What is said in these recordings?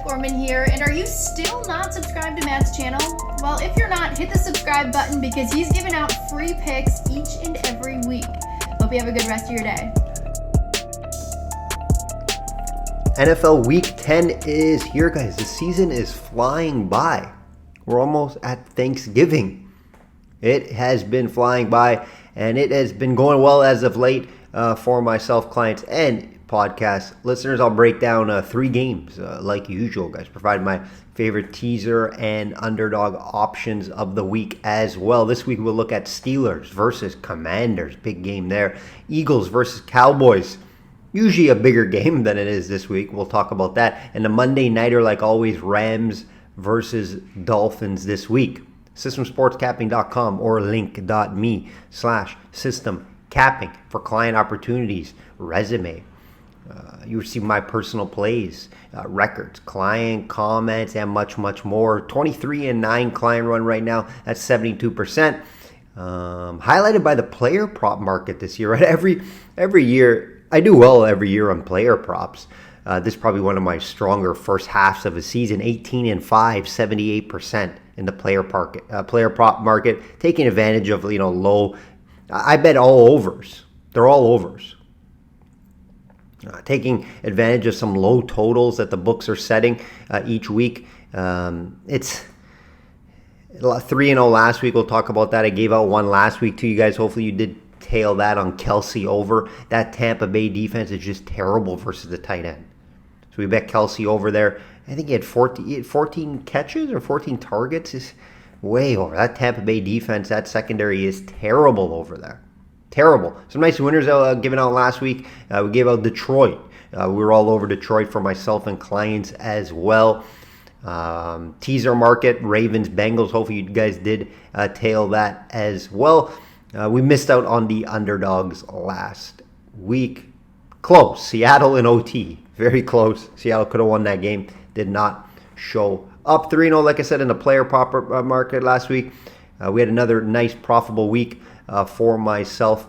Foreman here, and are you still not subscribed to Matt's channel? Well, if you're not, hit the subscribe button because he's giving out free picks each and every week. Hope you have a good rest of your day. NFL Week 10 is here, guys. The season is flying by. We're almost at Thanksgiving. It has been flying by, and it has been going well as of late for myself, clients, and podcast listeners. I'll break down 3 games like usual, guys. Provide my favorite teaser and underdog options of the week as well. This week we'll look at Steelers versus Commanders. Big game there. Eagles versus Cowboys. Usually a bigger game than it is this week. We'll talk about that. And the Monday nighter, like always, Rams versus Dolphins this week. Systemsportscapping.com or link.me/systemcapping for client opportunities, resume. You receive my personal plays, records, client comments, and much, much more. 23-9 client run right now. That's 72%. Highlighted by the player prop market this year. Right, every year I do well every year on player props. This is probably one of my stronger first halves of a season. 18-5, 78% in the player prop market, taking advantage of low. I bet all overs. They're all overs. Taking advantage of some low totals that the books are setting each week. It's 3-0 last week. We'll talk about that. I gave out one last week to you guys. Hopefully you did tail that on Kelsey over. That Tampa Bay defense is just terrible versus the tight end. So we bet Kelsey over there. I think he had 14 catches or 14 targets. Is way over. That Tampa Bay defense, that secondary is terrible over there. Terrible. Some nice winners given out last week. We gave out Detroit. We were all over Detroit for myself and clients as well. Teaser market, Ravens, Bengals. Hopefully you guys did tail that as well. We missed out on the underdogs last week. Close. Seattle and OT. Very close. Seattle could have won that game. Did not show up. 3-0, like I said, in the player prop market last week. We had another nice profitable week for myself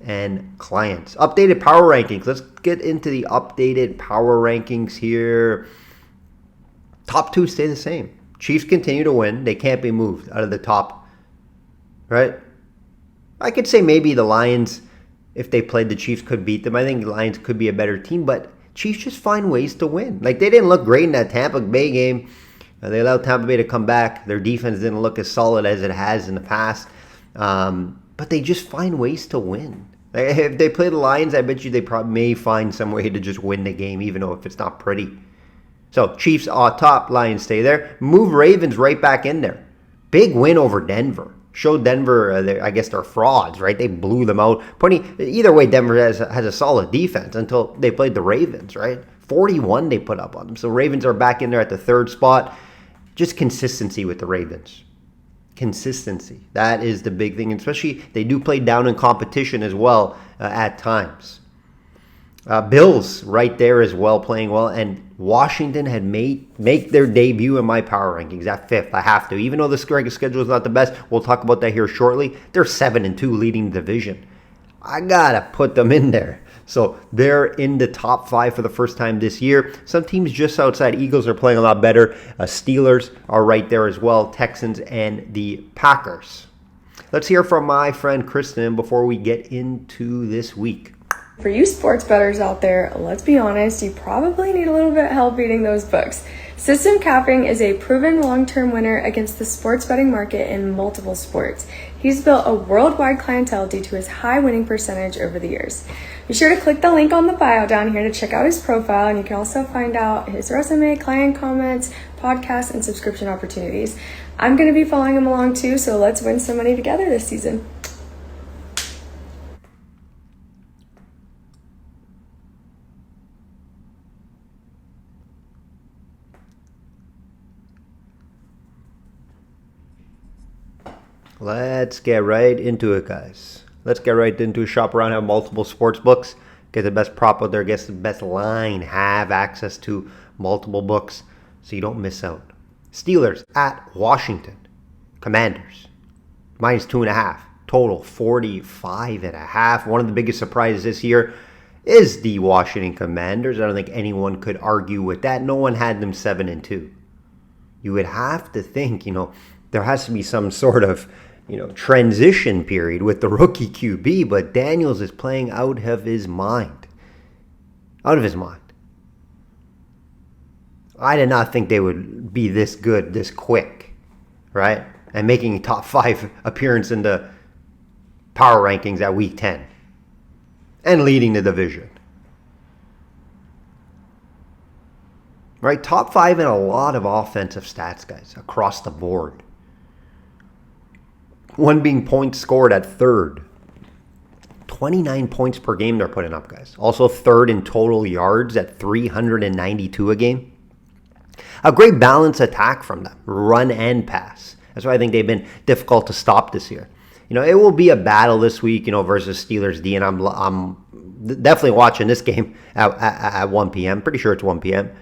and clients. Updated power rankings. Let's get into the updated power rankings here. Top 2 stay the same. Chiefs continue to win. They can't be moved out of the top. Right? I could say maybe the Lions, if they played the Chiefs, could beat them. I think the Lions could be a better team, but Chiefs just find ways to win. Like, they didn't look great in that Tampa Bay game. They allowed Tampa Bay to come back. Their defense didn't look as solid as it has in the past. But they just find ways to win. If they play the Lions, I bet you they probably may find some way to just win the game, even though if it's not pretty. So Chiefs are top, Lions stay there. Move Ravens right back in there. Big win over Denver. Showed Denver, I guess they're frauds, right? They blew them out. Either way, Denver has a solid defense until they played the Ravens, right? 41 they put up on them. So Ravens are back in there at the 3rd spot. Just consistency with the Ravens. Consistency. That is the big thing. Especially they do play down in competition as well at times. Bills right there as well, playing well. And Washington had make their debut in my power rankings at 5th. I have to. Even though the schedule is not the best, we'll talk about that here shortly. They're 7-2 leading the division. I gotta put them in there. So they're in the top 5 for the first time this year. Some teams just outside. Eagles are playing a lot better. Steelers are right there as well. Texans and the Packers. Let's hear from my friend Kristen before we get into this week. For you sports bettors out there, let's be honest, you probably need a little bit of help beating those books. System Capping is a proven long-term winner against the sports betting market in multiple sports. He's built a worldwide clientele due to his high winning percentage over the years. Be sure to click the link on the bio down here to check out his profile, and you can also find out his resume, client comments, podcasts, and subscription opportunities. I'm going to be following him along too, so let's win some money together this season. Let's get right into it, guys. Let's get right into it. Shop around, have multiple sports books. Get the best prop out there, get the best line, have access to multiple books so you don't miss out. Steelers at Washington. Commanders. -2.5. Total 45.5. One of the biggest surprises this year. is the Washington Commanders. I don't think anyone could argue with that. No one had them 7-2. You would have to think, there has to be some sort of, transition period with the rookie QB, but Daniels is playing out of his mind. Out of his mind. I did not think they would be this good, this quick, right? And making a top 5 appearance in the power rankings at week 10. And leading the division. Right? Top 5 in a lot of offensive stats, guys, across the board. One being points scored at third. 29 points per game they're putting up, guys. Also third in total yards at 392 a game. A great balanced attack from them, run and pass. That's why I think they've been difficult to stop this year. It will be a battle this week, versus Steelers D, and I'm definitely watching this game at 1 p.m. Pretty sure it's 1 p.m.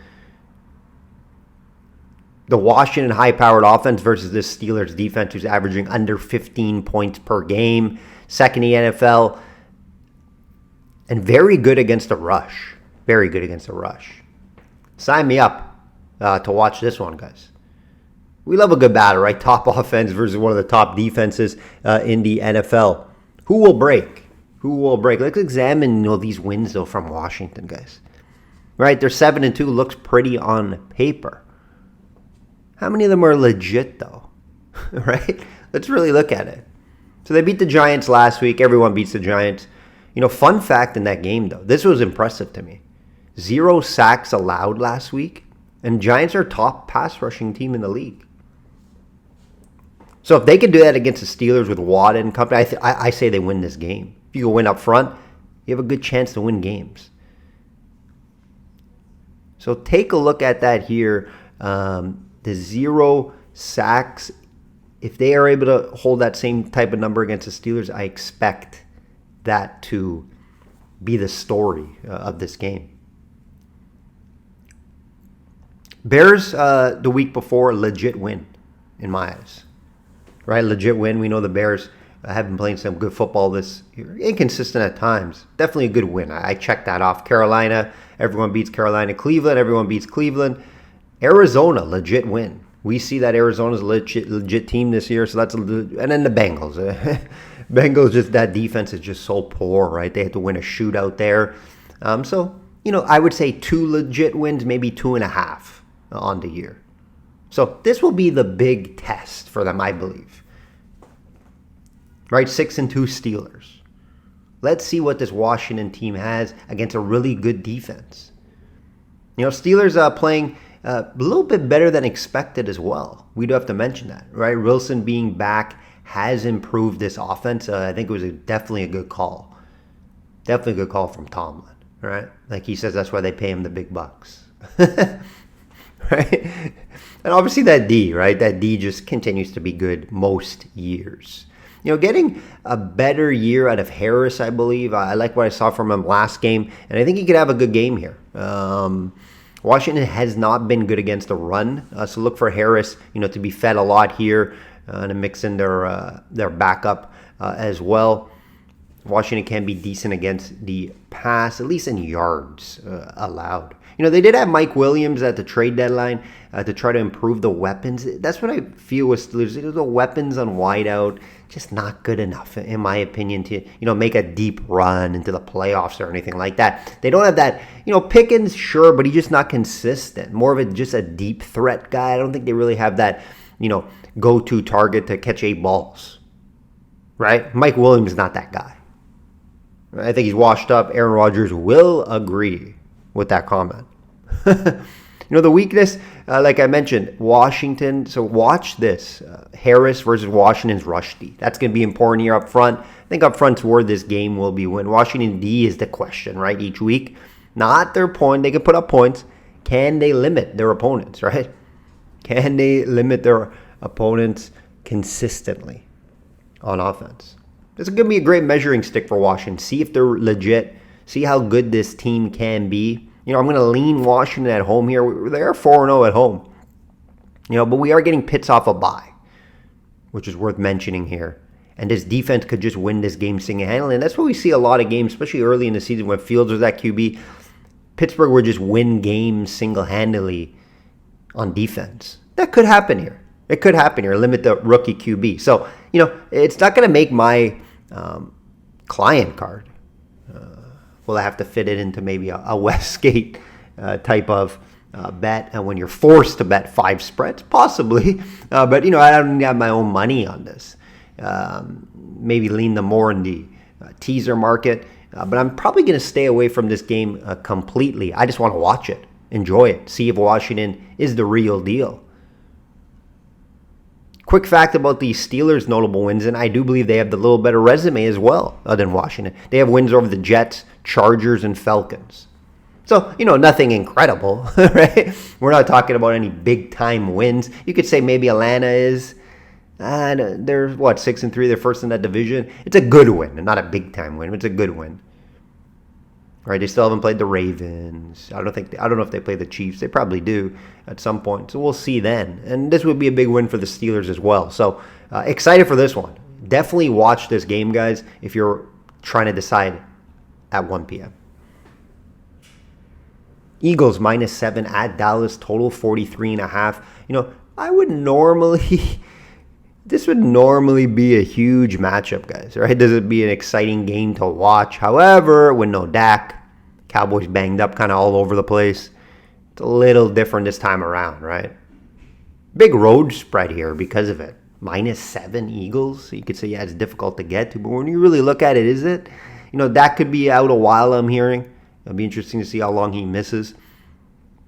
The Washington high-powered offense versus this Steelers defense who's averaging under 15 points per game. Second in the NFL. And very good against the rush. Very good against the rush. Sign me up to watch this one, guys. We love a good battle, right? Top offense versus one of the top defenses in the NFL. Who will break? Who will break? Let's examine these wins, though, from Washington, guys. Right? They're 7-2. Looks pretty on paper. How many of them are legit, though? Right? Let's really look at it. So they beat the Giants last week. Everyone beats the Giants. Fun fact in that game, though. This was impressive to me. 0 sacks allowed last week. And Giants are top pass rushing team in the league. So if they could do that against the Steelers with Watt and company, I say they win this game. If you can win up front, you have a good chance to win games. So take a look at that here. The 0 sacks, if they are able to hold that same type of number against the Steelers, I expect that to be the story of this game. Bears, the week before, legit win in my eyes. Right? Legit win. We know the Bears have been playing some good football this year. Inconsistent at times. Definitely a good win. I checked that off. Carolina, everyone beats Carolina. Cleveland, everyone beats Cleveland. Arizona, legit win. We see that Arizona's a legit team this year, so that's and then the Bengals. Bengals, just that defense is just so poor, right? They had to win a shootout there. I would say 2 legit wins, maybe 2.5 on the year. So this will be the big test for them, I believe. Right, 6-2 Steelers. Let's see what this Washington team has against a really good defense. Steelers playing a little bit better than expected as well. We do have to mention that, right? Wilson being back has improved this offense. I think it was definitely a good call. Definitely a good call from Tomlin, right? Like he says, that's why they pay him the big bucks. Right? And obviously that D, right? That D just continues to be good most years. Getting a better year out of Harris, I believe. I like what I saw from him last game, and I think he could have a good game here. Washington has not been good against the run, so look for Harris, to be fed a lot here and to mix in their backup as well. Washington can be decent against the pass, at least in yards allowed. They did have Mike Williams at the trade deadline to try to improve the weapons. That's what I feel with Steelers. The weapons on wideout, just not good enough, in my opinion, to make a deep run into the playoffs or anything like that. They don't have that. Pickens, sure, but he's just not consistent. More of just a deep threat guy. I don't think they really have that, go-to target to catch 8 balls. Right? Mike Williams is not that guy. I think he's washed up. Aaron Rodgers will agree with that comment. The weakness, like I mentioned, Washington. So watch this. Harris versus Washington's rush D. That's going to be important here up front. I think up front's where this game will be won. Washington D is the question, right, each week. Not their point. They can put up points. Can they limit their opponents, right? Can they limit their opponents consistently on offense? This is going to be a great measuring stick for Washington. See if they're legit. See how good this team can be. I'm going to lean Washington at home here. They're 4-0 at home. But we are getting Pitts off a bye, which is worth mentioning here. And this defense could just win this game single-handedly. And that's what we see a lot of games, especially early in the season when Fields was at QB. Pittsburgh would just win games single-handedly on defense. That could happen here. It could happen here. Limit the rookie QB. So, it's not going to make my client card. Will I have to fit it into maybe a Westgate type of bet? And when you're forced to bet 5 spreads, possibly. But, I don't have my own money on this. Maybe lean them more in the teaser market. But I'm probably going to stay away from this game completely. I just want to watch it, enjoy it, see if Washington is the real deal. Quick fact about the Steelers' notable wins, and I do believe they have the little better resume as well than Washington. They have wins over the Jets, Chargers, and Falcons. So, nothing incredible, right? We're not talking about any big-time wins. You could say maybe Atlanta is. They're 6-3. They're first in that division. It's a good win, not a big-time win. It's a good win. Right? They still haven't played the Ravens. I don't know if they play the Chiefs. They probably do at some point. So we'll see then. And this would be a big win for the Steelers as well. So excited for this one. Definitely watch this game, guys, if you're trying to decide at 1 p.m. Eagles -7 at Dallas, total 43.5. I would normally. This would normally be a huge matchup, guys, right? This would be an exciting game to watch. However, with no Dak, Cowboys banged up kind of all over the place. It's a little different this time around, right? Big road spread here because of it. -7 Eagles. So you could say, yeah, it's difficult to get to. But when you really look at it, is it? Dak could be out a while, I'm hearing. It'll be interesting to see how long he misses.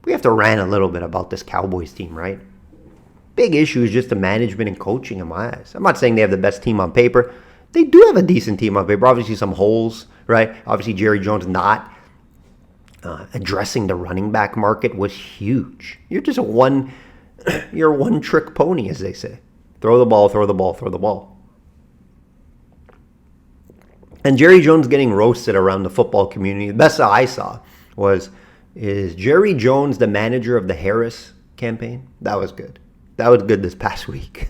We have to rant a little bit about this Cowboys team, right? Big issue is just the management and coaching in my eyes. I'm not saying they have the best team on paper. They do have a decent team on paper. Obviously some holes, right? Obviously Jerry Jones not addressing the running back market was huge. You're just you're a one-trick pony, as they say. Throw the ball, throw the ball, throw the ball. And Jerry Jones getting roasted around the football community. The best I saw is Jerry Jones the manager of the Harris campaign? That was good. That was good this past week.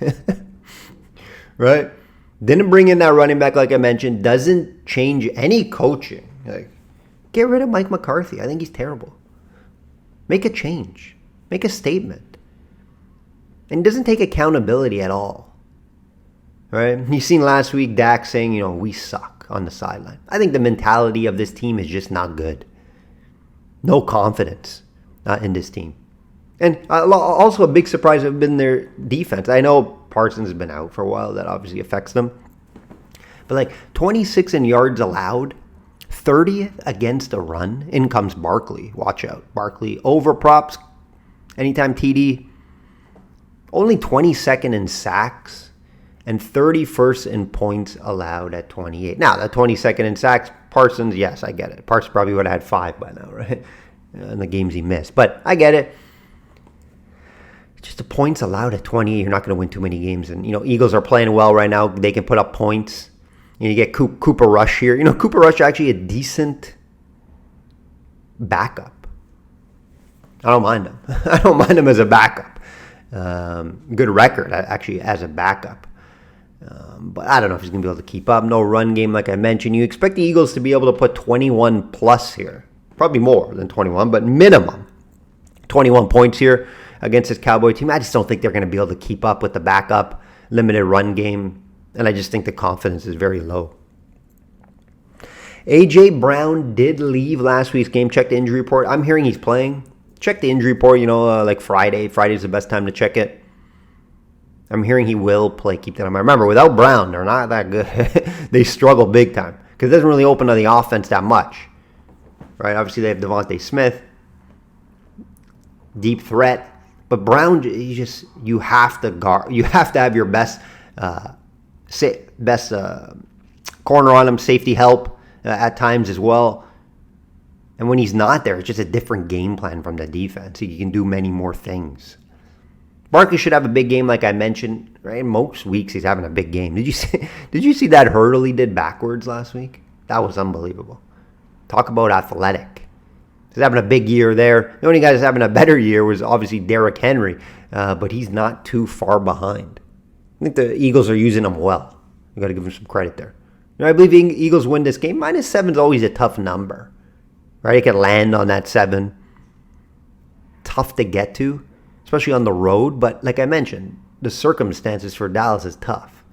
Right? Didn't bring in that running back like I mentioned. Doesn't change any coaching. Get rid of Mike McCarthy. I think he's terrible. Make a change. Make a statement. And he doesn't take accountability at all. Right? You seen last week Dak saying, we suck on the sideline. I think the mentality of this team is just not good. No confidence in this team. And also a big surprise have been their defense. I know Parsons has been out for a while. That obviously affects them. But 26 in yards allowed, 30th against a run. In comes Barkley. Watch out. Barkley over props. Anytime TD. Only 22nd in sacks. And 31st in points allowed at 28. Now, the 22nd in sacks, Parsons, yes, I get it. Parsons probably would have had 5 by now, right? In the games he missed. But I get it. Just the points allowed at 28, you're not going to win too many games. And, Eagles are playing well right now. They can put up points. You get Cooper Rush here. Cooper Rush actually a decent backup. I don't mind him. I don't mind him as a backup. Good record, actually, as a backup. But I don't know if he's going to be able to keep up. No run game, like I mentioned. You expect the Eagles to be able to put 21 plus here. Probably more than 21, but minimum 21 points here against this Cowboy team. I just don't think they're going to be able to keep up with the backup, limited run game, and I just think the confidence is very low. A.J. Brown did leave last week's game. Check the injury report. I'm hearing he's playing. Check the injury report, like Friday. Friday's the best time to check it. I'm hearing he will play. Keep that in mind. Remember, without Brown, they're not that good. They struggle big time because it doesn't really open to the offense that much. Right? Obviously, they have Devontae Smith. Deep threat. But Brown, you have to guard. You have to have your best corner on him, safety help at times as well. And when he's not there, it's just a different game plan from the defense. He can do many more things. Barkley should have a big game, like I mentioned. Right, most weeks he's having a big game. Did you see that hurdle he did backwards last week? That was unbelievable. Talk about athletic. He's having a big year there. The only guy that's having a better year was obviously Derrick Henry, but he's not too far behind. I think the Eagles are using him well. You got to give them some credit there. I believe Eagles win this game. -7 is always a tough number, right? It can land on that 7. Tough to get to, especially on the road. But like I mentioned, the circumstances for Dallas is tough.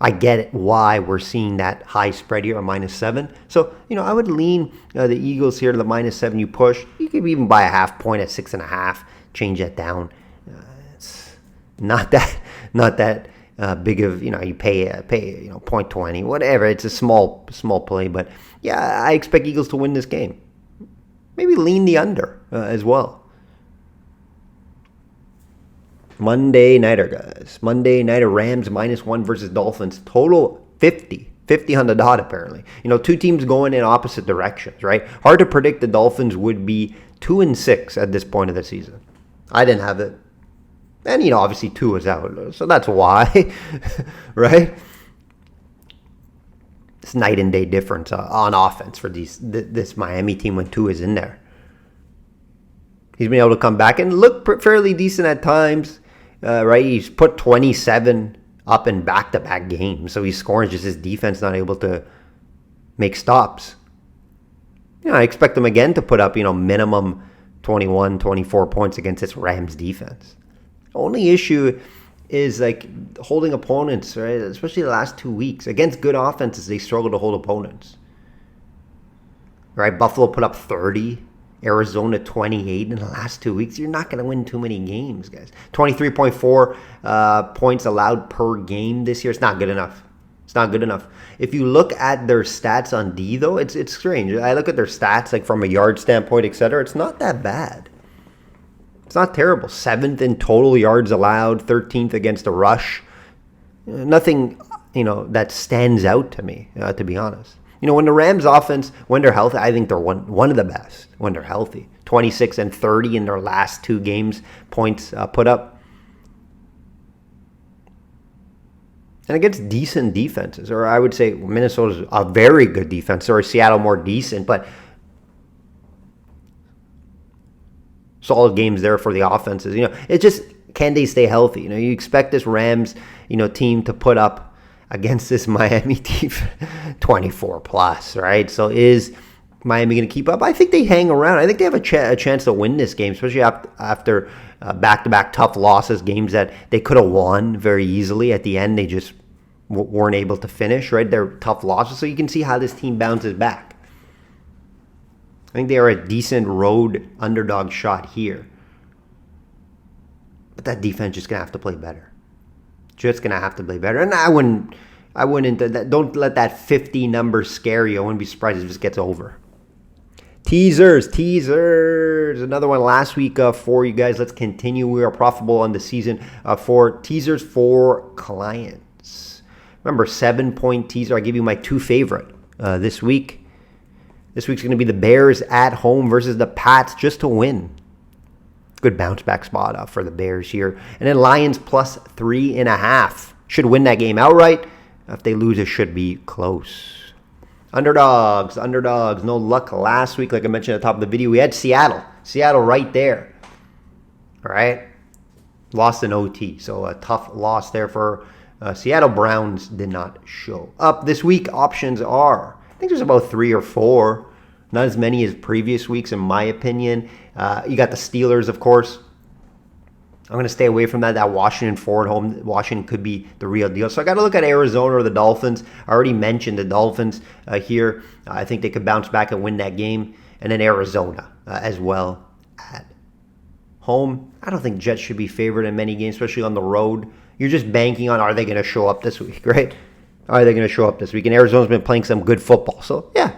I get it why we're seeing that high spread here, a -7. So, I would lean the Eagles here to the -7 you push. You could even buy a half point at 6.5, change that down. It's not that big of, you pay 0.20, whatever. It's a small play. But, yeah, I expect Eagles to win this game. Maybe lean the under as well. Monday nighter, guys. Monday nighter, Rams -1 versus Dolphins. Total 50 on the dot, apparently. Two teams going in opposite directions, right? Hard to predict the Dolphins would be 2-6 at this point of the season. I didn't have it. And, obviously Tua is out. So that's why, right? It's night and day difference on offense for this Miami team when Tua is in there. He's been able to come back and look fairly decent at times, right? He's put 27 up in back-to-back games, so he's scoring, just his defense not able to make stops. I expect him again to put up, minimum 21, 24 points against this Rams defense. Only issue is holding opponents, right? Especially the last 2 weeks. Against good offenses, they struggle to hold opponents. Right? Buffalo put up 30. Arizona 28 in the last 2 weeks. You're not going to win too many games, guys. 23.4 points allowed per game this year. It's not good enough. It's not good enough. If you look at their stats on D, though, it's strange. I look at their stats from a yard standpoint, etc. It's not that bad. It's not terrible. 7th in total yards allowed, 13th against the rush. Nothing, that stands out to me, to be honest. When the Rams offense, when they're healthy, I think they're one of the best when they're healthy. 26 and 30 in their last 2 games, points put up. And against decent defenses, or I would say Minnesota's a very good defense, or Seattle more decent, but solid games there for the offenses. It's just, can they stay healthy? You expect this Rams, team to put up against this Miami team 24 plus, right? So is Miami going to keep up? I think they hang around. I think they have a chance to win this game, especially after back-to-back tough losses, games that they could have won very easily. At the end, they just weren't able to finish, right? They're tough losses, so you can see how this team bounces back. I think they are a decent road underdog shot here. But that defense is just going to have to play better. Just going to have to play better. And I wouldn't don't let that 50 number scare you. I wouldn't be surprised if this gets over. Teasers. Another one last week for you guys. Let's continue. We are profitable on the season for teasers for clients. Remember, 7-point teaser. I give you my 2 favorite this week. This week's going to be the Bears at home versus the Pats just to win. Good bounce back spot for the Bears here. And then Lions plus 3.5. Should win that game outright. If they lose, it should be close. Underdogs. No luck last week. Like I mentioned at the top of the video, we had Seattle. Seattle right there. All right. Lost in OT. So a tough loss there for Seattle. Browns did not show up. This week, options are, I think there's about 3 or 4. Not as many as previous weeks, in my opinion. You got the Steelers, of course. I'm going to stay away from that. That Washington forward home. Washington could be the real deal. So I got to look at Arizona or the Dolphins. I already mentioned the Dolphins here. I think they could bounce back and win that game. And then Arizona as well at home. I don't think Jets should be favored in many games, especially on the road. You're just banking on, are they going to show up this week, right? Are they going to show up this week? And Arizona's been playing some good football. So, yeah.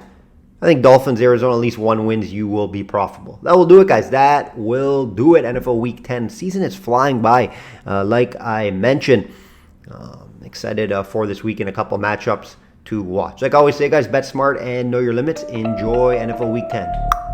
I think Dolphins, Arizona, at least 1 wins, you will be profitable. That will do it, guys. That will do it. NFL Week 10 season is flying by. Like I mentioned, excited for this week and a couple matchups to watch. Like I always say, guys, bet smart and know your limits. Enjoy NFL Week 10.